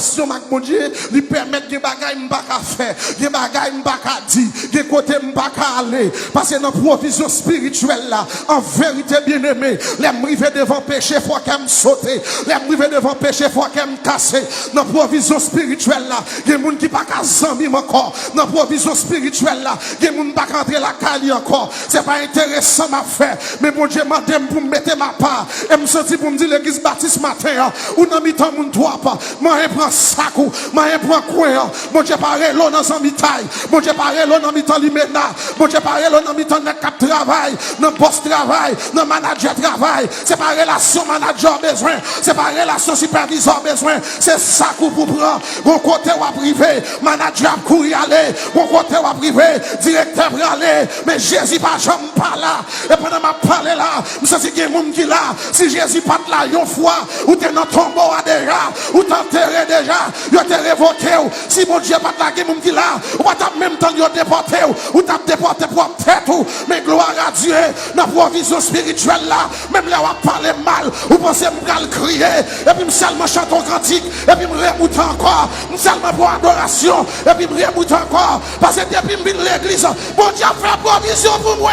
relation avec mon Dieu, lui permettre des bagailles m'pas faire, des bagailles m'pas dire, des côtés m'pas aller. Parce que dans provision spirituelle là, en vérité bien-aimé, les m'river devant péché, faut qu'elle me saute. Les m'river devant péché, faut qu'elle me casse. Dans provision spirituelle là, il y a des gens qui pas qu'à zambie encore. Dans provision spirituelle là, il y a des gens qui pas qu'à rentrer la caille encore. C'est pas intéressant ma faire, mais mon Dieu m'a demandé pour me mettre ma part. Et me senti pour me dire l'église baptiste matin, ou dans mi-temps mon doigt pas. Moi je prends sac ou, moi je prends coin. Mon Dieu parle l'eau dans son mi-taille. Mon Dieu parle l'eau dans mi-temps l'imena. Mon Dieu parle l'eau dans mi-temps dans cap travail, dans boss travail, dans manager travail. C'est pas relation manager besoin, c'est pas relation superviseur besoin. C'est ça qu'on pour prendre. Mon côté ou privé, manager courir aller, mon côté ou privé, directeur pour aller. Mais Jésus pas jamais pas là. Et pendant ma parler là, je sais qu'il y a des gens qui là. Si Jésus pas là, une fois, ou t'es dans ton tombeau déjà, ou t'enterré déjà, ou t'es révoqué. Si mon Dieu pas là, il y a des gens qui là, ou pas même temps de déporté, ou t'as déporté pour tête. Mais gloire à Dieu, dans la provision spirituelle là, même là, on va parler mal, ou pensez me crier, et puis me seulement chanter un cantique, et puis me remonter encore, me seulement pour adoration, et puis me remonter encore, parce que depuis que je viens l'église, mon Dieu fait provision pour moi.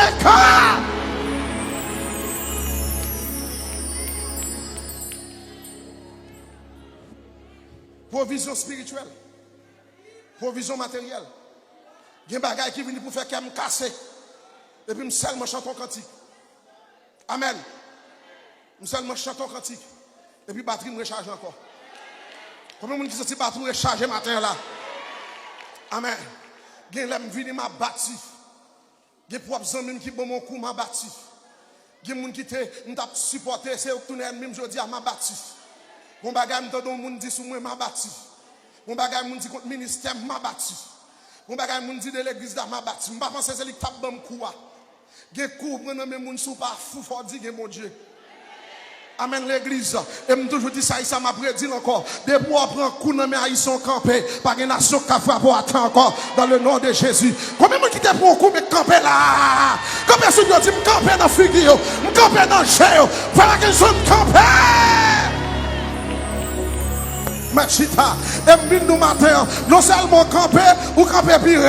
Provision spirituelle, provision matérielle. Il y a des bagages qui viennent pour faire qu'elle me casser. Et puis, je seulement chante un cantique. Amen. Je seulement chante un cantique. Et puis, batterie me recharge encore. Combien de gens qui sont batterie recharger matin là? Amen. Il y a des gens qui viennent m'a bâti. Il y a des gens qui bon mon coup m'a bâti. Il y a des gens qui t'ont supporté. C'est eux qui même je dis à m'a bâti. Mon bagage me donne mon dit sur moi m'a bâti. Mon bagage me dit contre ministère m'a bâti. Mon bagage me dit de l'église là m'a bâti. Je pense que c'est lui qui tape bon coup. Gen kou prendre mes moun sou pas fou faut dire mon Dieu. Amen l'église. Et me toujours dit ça m'a prédit encore. Des bois prend coup dans mes haïtiens campé par une nation qui frappe attend encore dans le nom de Jésus. Combien de qui te prend coup mais camper là? Combien de gens dit me camper dans figure, me camper dans chien, faire que zone camper. Machita, et nous matin, non seulement camper ou camper pire.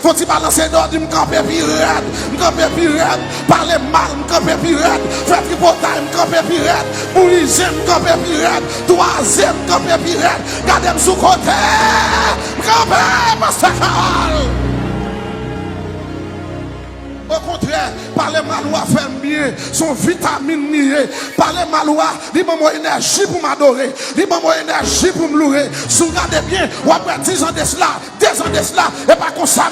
Faut-il balancer d'ordre, me camper pire, me camper pire, parler mal, me camper pire, faire tripotage, me camper pire, bouriser, me camper pire, troisième, me camper pire, gardez-moi sous côté, me camper, pasteur Carole. Au contraire, parler maloua fait mieux, son vitamine niée. Parler maloua, il m'a mon énergie pour m'adorer, il m'a mon énergie pour me louer. Si vous regardez bien, ou après 10 ans de cela, 2 ans de cela, et pas comme ça,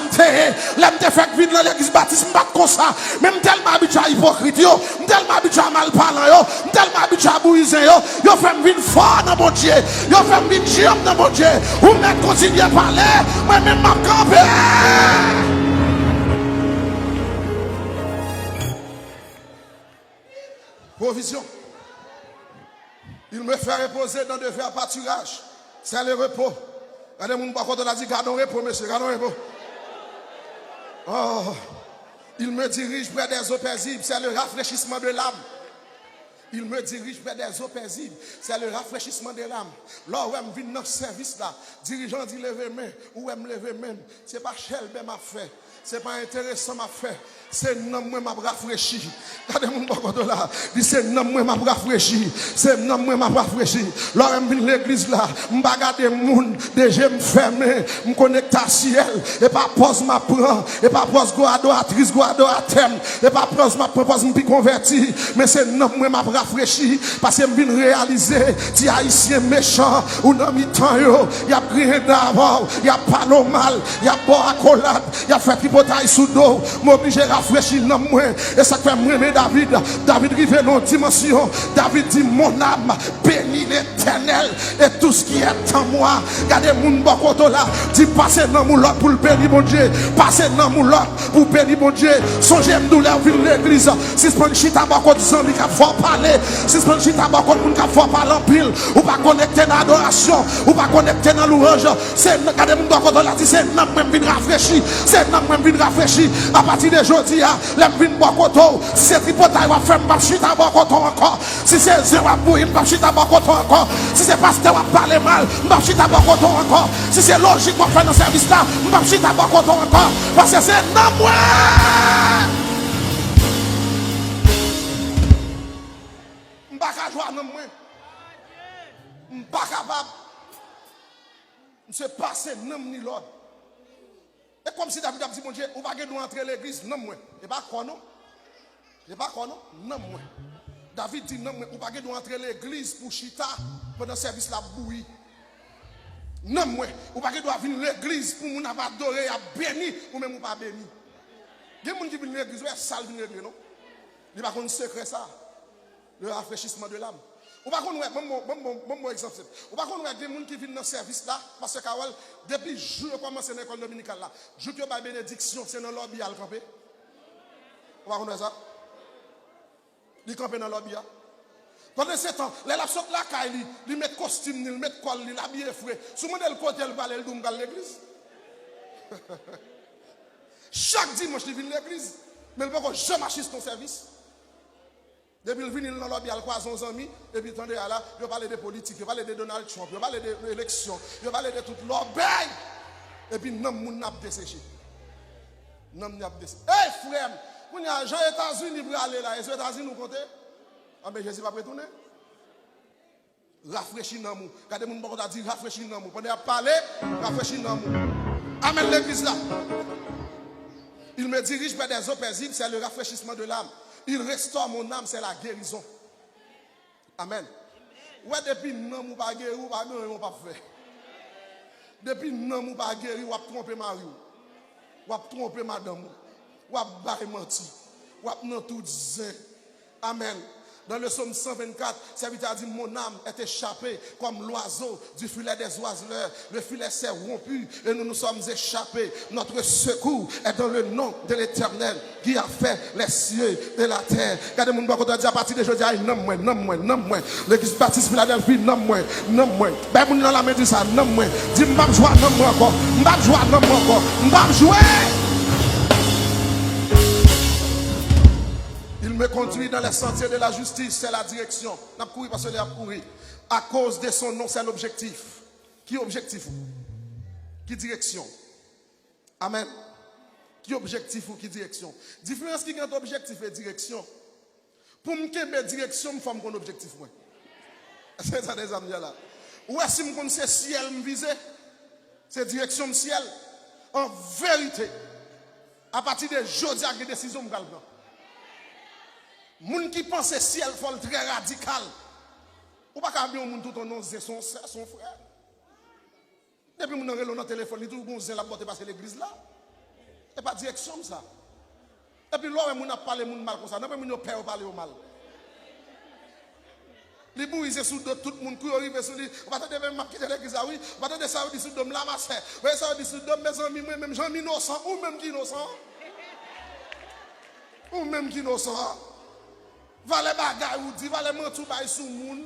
l'aime te fait venir dans l'église baptiste, pas comme ça. Même tellement habitué à hypocrite, tellement habitué à mal parler, tellement habitué à bouiser, yo fait me venir fort dans mon Dieu, yo fait me venir géant dans mon Dieu. Ou même continuer à parler, moi-même m'a campé. Provision. Il me fait reposer dans de verts pâturages. C'est le repos. Regardez mon bakot on a dit gardons repos, monsieur, gardons repos. Oh, il me dirige près des eaux paisibles. C'est le rafraîchissement de l'âme. Il me dirige près des eaux paisibles. C'est le rafraîchissement de l'âme. Là où je viens dans ce service là, dirigeant dit lever main, ou me lever même. C'est pas Shelby m'a fait. C'est pas intéressant m'a fait. C'est non moi m'a rafraîchi. Regardez mon bakot là. Dit c'est non moi m'a rafraîchi. C'est non moi m'a rafraîchi. Là je viens l'église là, m'pa regarder monde, déjà me fermer, me connecter à ciel et pas pose ma prend et pas pose go adoratrice, go adorateur et pas pose ma propose me converti, mais c'est non moi m'a rafraîchi parce que me viens réaliser ti haïtien méchant ou dans mi temps yo, y a rien d'avant, y a pas le mal, y a boire accolade, y a fait tripotaille sous dos, m'obligé rafraîchir dans moi et ça fait moi David rive dans dimension. David dit mon âme bénis l'Éternel et tout ce qui est en moi. Regardez mon bakoto là, dit passez dans mon lot pour le bénir mon Dieu, passez dans mon lot pour bénir mon Dieu. Songez douleur ville l'église. Si ce chita bakoto zambi qui faut parler, si ce chita bakoto moun qui faut parler en pile ou pas connecter dans l'adoration, ou pas connecté dans louange. C'est quand mon doigt quand on a dit c'est non même vient rafraîchir, c'est non même vient rafraîchir. À partir de aujourd'hui, les vins bois coton, si c'est tripotaille va faire pas chita bois coton encore. Si c'est zéro va bouillir pas chita bois coton encore. Si c'est pasteur va parler mal, pas chita bois coton encore. Si c'est logique va faire dans service là, pas chita bois coton encore. Parce que c'est non moi. M'pas joie non moi. M'pas capable. M'se passer non ni l'autre. Et comme si David a dit mon Dieu, on va nous entrer l'église non moi. Et pas quoi non. Et pas quoi non, non moi. David dit non moi, on va nous entrer l'église pour chita pendant le service la bouillie. Non moi, on va nous venir l'église pour nous adorer à béni ou même pas béni. Il y a des gens qui viennent l'église, ouais, sale venir l'église non. Il va qu'on secret ça. Le rafraîchissement de l'âme. On va connaître bon exemple. On va connaître des gens qui viennent dans le service là parce que depuis le jour où commence l'école dominicale là, jour que la bénédiction c'est dans le lobby à le camper. On va connaître ça. Il camper dans le lobby. Pendant ce temps, les lapsot là il met costume, il met col, il habille frais. Sous mon côté il va aller dans l'église. Chaque dimanche il vient à l'église, mais il ne peut pas jamais assister ton service. Depuis le venir dans l'objet, il croise son ami, et puis attendez là, il parle de politique, il parle de Donald Trump, il parle de l'élection, il parle de toute l'objet. Et puis non, mon n'a desséché. Non, n'a desséché. Hey frère, vous n'y a Jean États-Unis pour aller là, et les États-Unis nous compter. Ah mais Jésus va retourner. Rafraîchir dans nous. Quand les gens ont dit rafraîchir dans nous, pendant à parler, rafraîchir dans nous. Amène l'église là. Il me dirige vers des eaux paisibles, c'est le rafraîchissement de l'âme. Il restaure mon âme, c'est la guérison. Amen. Ouais, depuis non, ou pas guéri, ou pas non, pas fait. Depuis non, ou pas guéri, ou pas tromper Marie, ou pas tromper madame, ou pas barrer menti, ou pas non tout zin. Amen. Dans le psaume 124, serviteur a dit, mon âme est échappée comme l'oiseau du filet des oiseleurs. Le filet s'est rompu et nous nous sommes échappés. Notre secours est dans le nom de l'Éternel qui a fait les cieux et la terre. Regardez mon bon côté, à partir de aujourd'hui, non moi. L'église baptiste Philadelphie, non moi. Ben, mon dans la main dit ça, non moi. Dis, m'bap joie, non moi encore. M'bap joie, non moi encore. M'bap jouer. Il me conduit dans les sentiers de la justice, c'est la direction. N'a pas couru parce qu'il a couru. À cause de son nom, c'est l'objectif. Qui objectif? Qui direction? Amen. Qui objectif ou qui direction? Différence qui est objectif et direction. Pour me faire direction, je fais mon objectif. C'est ça des amis là. Ou est-ce que je connais ciel me viser? C'est direction ciel. En vérité, à partir de aujourd'hui, il y a des décisions que je prends. Moun qui pense ciel faut très radical. Ou pas qu'à bien moun tout ton nom c'est son frère. Depuis moun relon dans téléphone, il tout bon zèle la porter passer l'église là. Et pas direction ça. Et puis là moun a parlé moun mal comme ça, non pas moun père parler au mal. Les bouilles sous tout le monde qui arrive sur lui. On va te même quitter l'église oui, on va te ça dit sous dom là ma sœur. Ouais ça dit sous dom mes amis moi même Jean innocent ou même qui innocent. Ou même qui innocent. Va les bagailles ou dit, va les mentir sur le monde,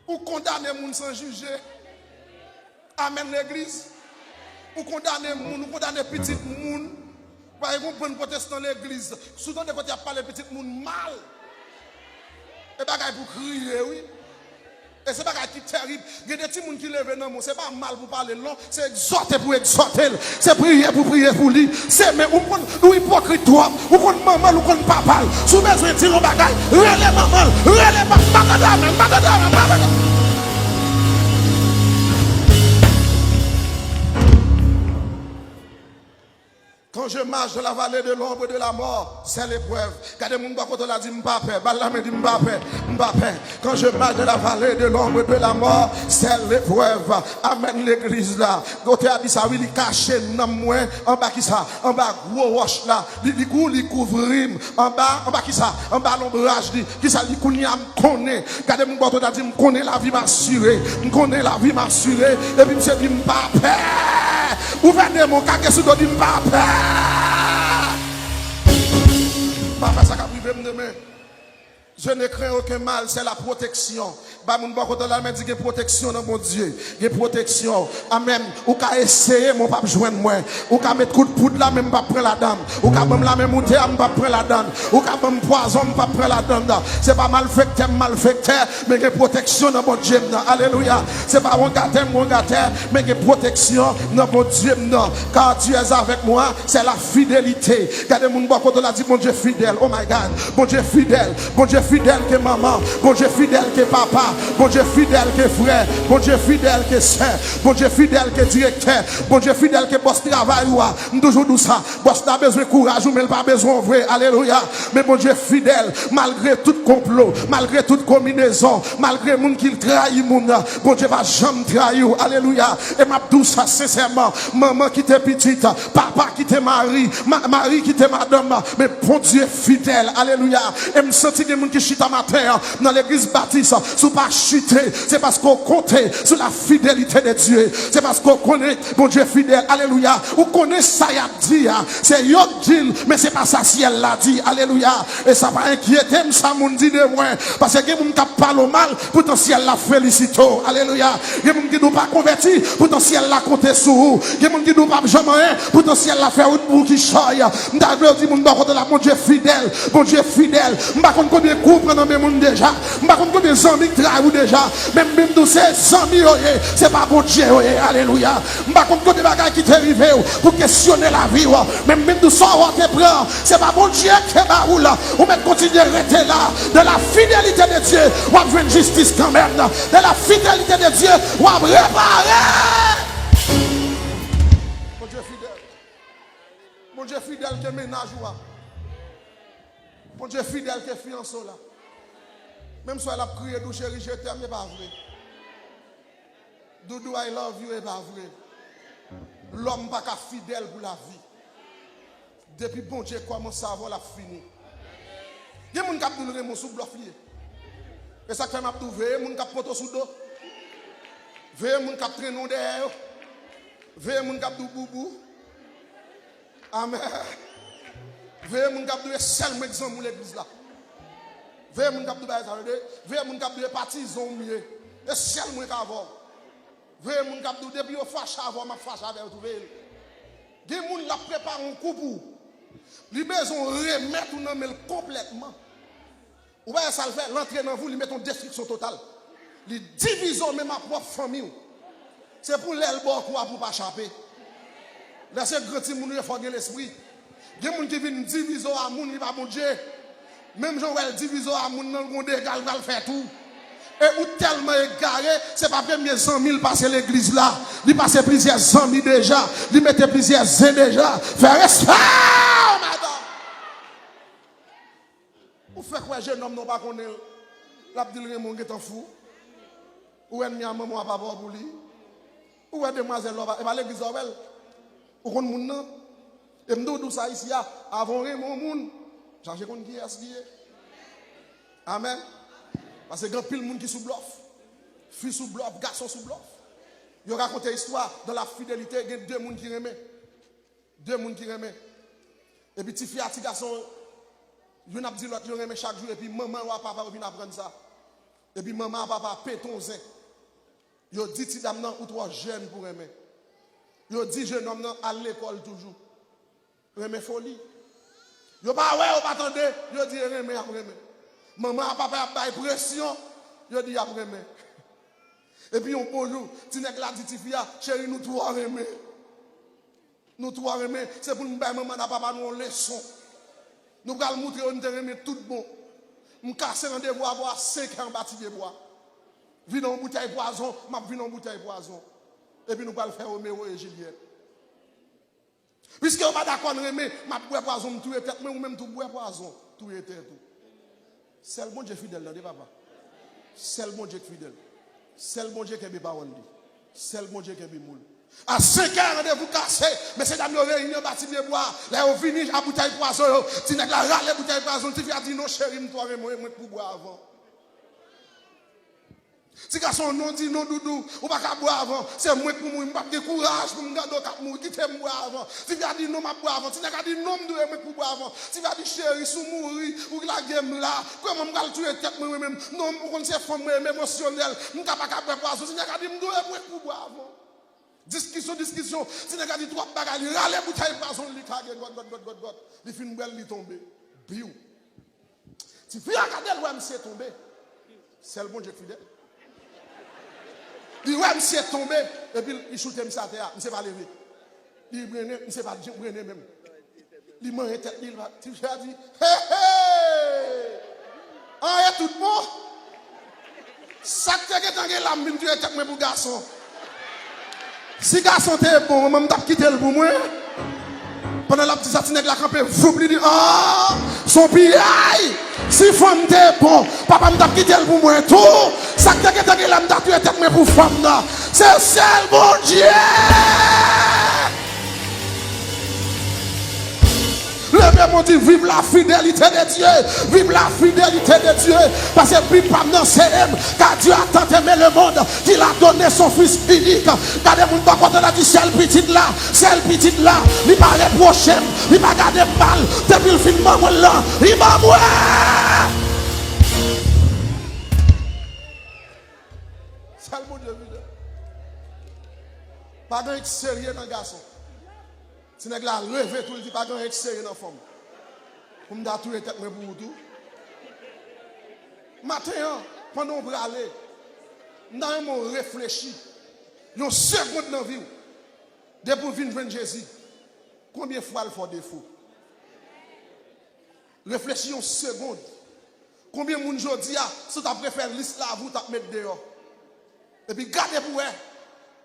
ou condamner le monde sans juger. Amen l'église. Ou condamner le monde, ou condamner petit monde. Par exemple, pour protestant l'église, souvent de côté, il y a pas les petits monde mal. Et bagailles pour crier, oui. Et c'est pas qui est terrible. Il y a des petits gens qui lèvent dans le monde. Ce n'est pas mal pour parler long. C'est exhorter pour exhorter. C'est prier pour lui. C'est mais ou hypocrite toi. Ou qu'on maman ou qu'on papa. Sous besoin de tirer bagaille. Relève maman. Relève maman. Quand je marche dans la vallée de l'ombre de la mort, c'est l'épreuve. Quand mon bakoto l'a dit Mbappé, Balame dit Mbappé. Quand je marche dans la vallée de l'ombre de la mort, c'est l'épreuve. Amen l'église là. Côté a dit ça, oui, il caché dans moi. En bas qui ça? En bas gros roche là. Il couvre. En bas qui ça? En bas l'ombrage qui ça? Il connaît. Quand mon bakoto l'a dit connaît la vie m'assurée. Connaît la vie m'assurée. Et puis monsieur dit Mbappé. Ouvrez mon caca sous le dit Mbappé. Papa, ça va priver demain. Je ne crains aucun mal, c'est la protection. Bah, mon bon côté là, me dit que protection dans mon Dieu. Que protection. Amen. Ou qu'à essayer, mon pape joindre moi. Ou qu'à mettre coup de poudre là, même pas prendre la dame. Ou qu'à même la même monter, même pas prendre la dame. Ou qu'à même poison, pas prendre la dame. C'est pas malfecteur, mais que protection dans mon Dieu. Alléluia. C'est pas mon gâteau, mais que protection dans mon Dieu. Car tu es avec moi, c'est la fidélité. Regardez mon bon côté là, dit mon Dieu fidèle. Oh my God. Mon Dieu fidèle. Mon Dieu fidèle que maman. Mon Dieu fidèle que papa. Bon Dieu fidèle que frère, bon Dieu fidèle que sœur, bon Dieu fidèle que directeur, bon Dieu fidèle que boss travail ou toujours dit ça, boss n'a besoin de courage ou mais pas besoin de vrai, alléluia. Mais bon Dieu fidèle, malgré tout complot, malgré toute combinaison, malgré moun qui trahit moun, bon Dieu va jamais trahir, alléluia. Et m'a dit ça sincèrement, maman qui t'est petite, papa qui t'est mari, mari qui t'est madame, mais bon Dieu fidèle, alléluia. Et me sentir que moun qui chita matin dans l'église baptiste, sous pas chuter, c'est parce qu'on compte sur la fidélité de Dieu. C'est parce qu'on connaît mon Dieu fidèle. Alléluia. On connaît ça y a dit. C'est yon dit, mais c'est pas ça si elle l'a dit. Alléluia. Et ça va inquiéter, ça moun dit de moi. Parce que moun qui parle mal, pourtant si elle l'a félicité. Alléluia. Y'a moun qui nous pas converti, pourtant si elle l'a compté sur vous. Y'a moun qui nous pas jamais, pourtant si elle l'a fait ou qui choye. M'dagre dit moun de la mon Dieu fidèle. Mon Dieu fidèle. M'ba kon combien coups prendre dans moun déjà. M'ba kon combien amis ou déjà, même tous ces amis, c'est pas bon Dieu, alléluia. M'ba contre des bagages qui t'arrivent pour questionner la vie, même tous ça te prend, c'est pas bon Dieu qui est là, ou même continuer à rester là, de la fidélité de Dieu, ou avoir une justice quand même, de la fidélité de Dieu, ou avoir réparer. Mon Dieu fidèle, mon Dieu fidèle qui ménage, mon Dieu fidèle qui fiancé là. Même si elle a crié, Doudou chérie, je t'aime, c'est pas vrai. Doudou, I love you, c'est pas vrai. L'homme n'est pas fidèle pour la vie. Depuis bon Dieu commence à avoir la fini. Il y a des gens qui ont dit sous bluff. Et ça fait que je vais veiller, des gens qui ont sous dos. Veiller, des gens qui ont traîné derrière. Veiller, des gens qui ont boubou. Amen. Veiller, des gens qui ont seulement exemple pour l'église là. Veuillez mon cap de bail ça veuillez mon cap de partisans mieux et ciel moi qu'avant veuillez mon cap de depuis au fâche avant ma fâche avec tout veille des moun la prépare un coup pour li besoin remettre dans mais complètement ou bien ça le fait l'entrer dans vous lui mettre en destruction totale li division même ma propre famille c'est pour l'aile bon quoi pour pas échapper laissez grand petit moun refonder l'esprit des moun qui viennent division à moun li pas bon Dieu. Même Joël division à mon nom, on égal va le faire tout. Et ou tellement égaré, c'est pas premier 100 000 passer l'église là. Il passe plusieurs 100 000 déjà. Il mettait plusieurs zé déjà. Faire respect, madame. Ou fait quoi, jeune homme, non pas qu'on est. L'abdil Raymond est en fou. Ou est mis à maman à papa pour lui. Ou est demoiselle là, et pas l'église là. Ou qu'on moun nan. Et m'dou ça ici, avant Raymond moun. J'ai compte qui est lié. Amen. Parce que grand pile monde qui sous bluff. Fille sous bluff, garçon sous bluff. Il raconte l'histoire dans la fidélité, il y a deux personnes qui remettent. Deux personnes qui remettent. Et puis petit fille, petit garçon, il y a dit l'autre, il remet chaque jour et puis maman ou papa viennent apprendre ça. Et puis maman ou papa péton zin. Il dit petit dame ou trois jeunes pour remettre. Il dit jeune homme à l'école toujours. Remet folie. Yo pas ouais, on pas attendre, yo dit remet après. Maman papa a pas pression, yo dit après. Et puis on bonjour, ti nèg la dit fia, chérie nous trois remet. Nous trois remet, c'est pour nous bailler maman et papa nous leçon. Nous allons montrer on te remet tout bon. Nous casser rendez-vous avoir 5 ans bâti de bois. Vin en bouteille poison, m'a vin en bouteille poison. Et puis nous allons faire Roméo et Juliette. Puisque on pas d'accord remet, m'a boire poison tout tête mais ou même tout boire poison, tout était tout. C'est le bon Dieu fidèle là, papa. C'est le bon Dieu fidèle. C'est le bon Dieu qui est parole dit. C'est le bon Dieu qui est moule. À 5 ans rendez-vous cassé, mais c'est d'ailleurs réunion bâti de bois, là on finit à bouteille poison, tu n'as la râle bouteille poison, tu viens dire non chérie, toi moi pour boire avant. Si garçon non dit non doudou, ou pas qu'à boire avant, c'est moi pour moi, pas de courage pour me garder cap mourir, quitter me boire avant. Si tu as dit non m'a boire avant, si tu as dit non me doit moi pour boire avant. Si tu as dit chéri sous mourir ou la game là, comment me gal tuer tête moi même, non pour qu'on se femme émotionnel, me pas capable poisson, si tu as dit me doit moi pour boire avant. Discussion, si tu as dit trois bagages, râler bouteille poisson li kage god, li fin belle li tomber. Biou. Si tu as regardé le MC tomber, c'est le bon Dieu fidèle. Il ouais, monsieur est tombé, et puis il chute monsieur à terre, il ne s'est pas levé. Il ne s'est pas brûlé même. Il m'a tête, il va, tu as dit, hé hé! Ah, il y a tout bon. Ça que tu as la mine, tu es tête pour garçon. Si garçon t'es bon, je vais quitter le pour moi. Pendant la petite satinette, la campé, vous dit, ah, son piaille. Si femme t'es bon, papa m'a quitté pour moi tout. Ça que t'es là, m'a tué tête pour femme là. C'est seul bon Dieu. Le même on dit vive la fidélité de Dieu, vive la fidélité de Dieu. Parce que puis pas dans CM, car Dieu a tant aimé le monde qu'il a donné son fils unique. Car les gens quand on a dit c'est le petit là, il va les prochains, il va garder mal. Depuis le film là, il va mourir. C'est le bon Dieu. Pas de sérieux dans le garçon. Si vous avez levé tout, il dit pas de sérieux dans la femme. Pour me dire tout, tête pour tout. Matin, pendant qu'on va aller, nous avons réfléchi. Une seconde dans la vie. Depuis que vous venez Jésus, combien de fois il faut défaut? Réfléchis une seconde. Combien de gens disent, si tu préfères liste là, vous t'as mettre dehors. Et puis gardez pour eux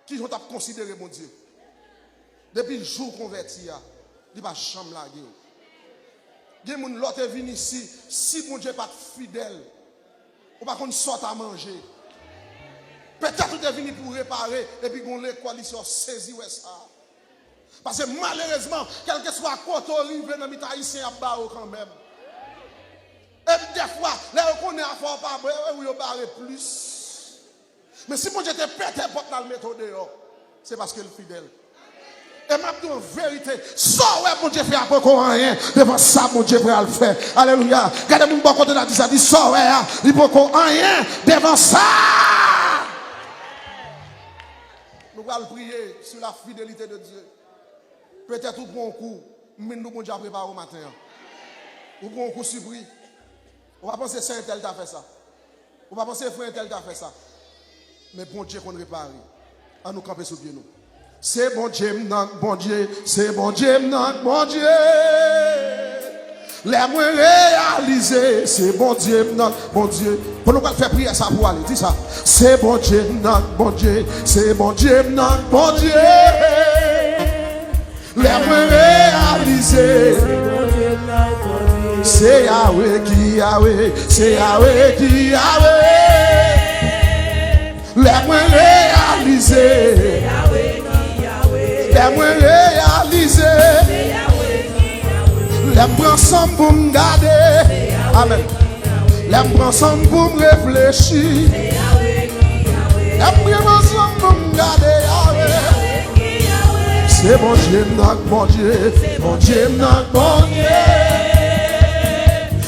qui vous avez considéré mon Dieu. Depuis le jour converti, il n'y a pas de chambre là. Il y a des gens qui viennent ici, si mon Dieu n'est pas fidèle, ou pas qu'on sorte à manger. Peut-être que tu es venu pour réparer, et puis qu'on l'école ici, saisi ou ça. Parce que malheureusement, quel que soit côté arrivé dans les haïtiens, il y a quand même. Et des fois, les reconnaît à fort pas, oui, il barre plus. Mais si mon Dieu te pété porte dans le méthode dehors, c'est parce qu'il est fidèle. Et m'a dit en vérité, ça ouais mon Dieu fait encore rien. Devant ça mon Dieu va le faire. Alléluia. Regardez mon bon côté là, ça dit ça ouais, il peut encore rien devant ça. Nous allons prier sur la fidélité de Dieu. Peut-être au bon coup, mais nous bon Dieu a préparé au matin. Au bon coup surpris. On va penser Saint tel t'a fait ça. On va penser frère tel t'a fait ça. Mais bon Dieu qu'on répare. À nous camper sur pied nous. C'est bon Dieu, bon Dieu, c'est bon Dieu, bon Dieu. Les moyens réalisés, c'est bon Dieu, bon Dieu. Pour nous faire prier ça pour aller, dis ça. C'est bon Dieu, bon Dieu, c'est bon Dieu, bon Dieu. Les moyens réalisés, c'est Yahweh qui Yahweh, c'est Yahweh qui Yahweh. Les moyens réalisés. Les moyens réalisés, les prends ensemble pour me garder. Amen. Les prends ensemble pour me réfléchir. Les prends ensemble pour me garder. C'est bon Dieu, bon Dieu, bon Dieu, bon Dieu.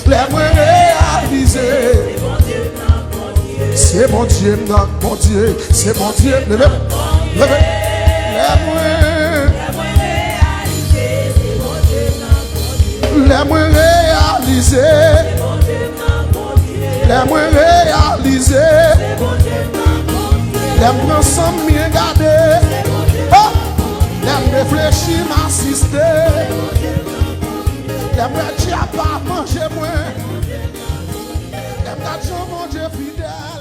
Les moyens réalisés, c'est bon Dieu, bon Dieu, c'est bon Dieu. Levez, levez. Les moyens réalisés, les moyens réalisés, les prends sans mieux garder, les réfléchis m'assister, les moyens qui a pas mangé moins, les moyens mon Dieu fidèle.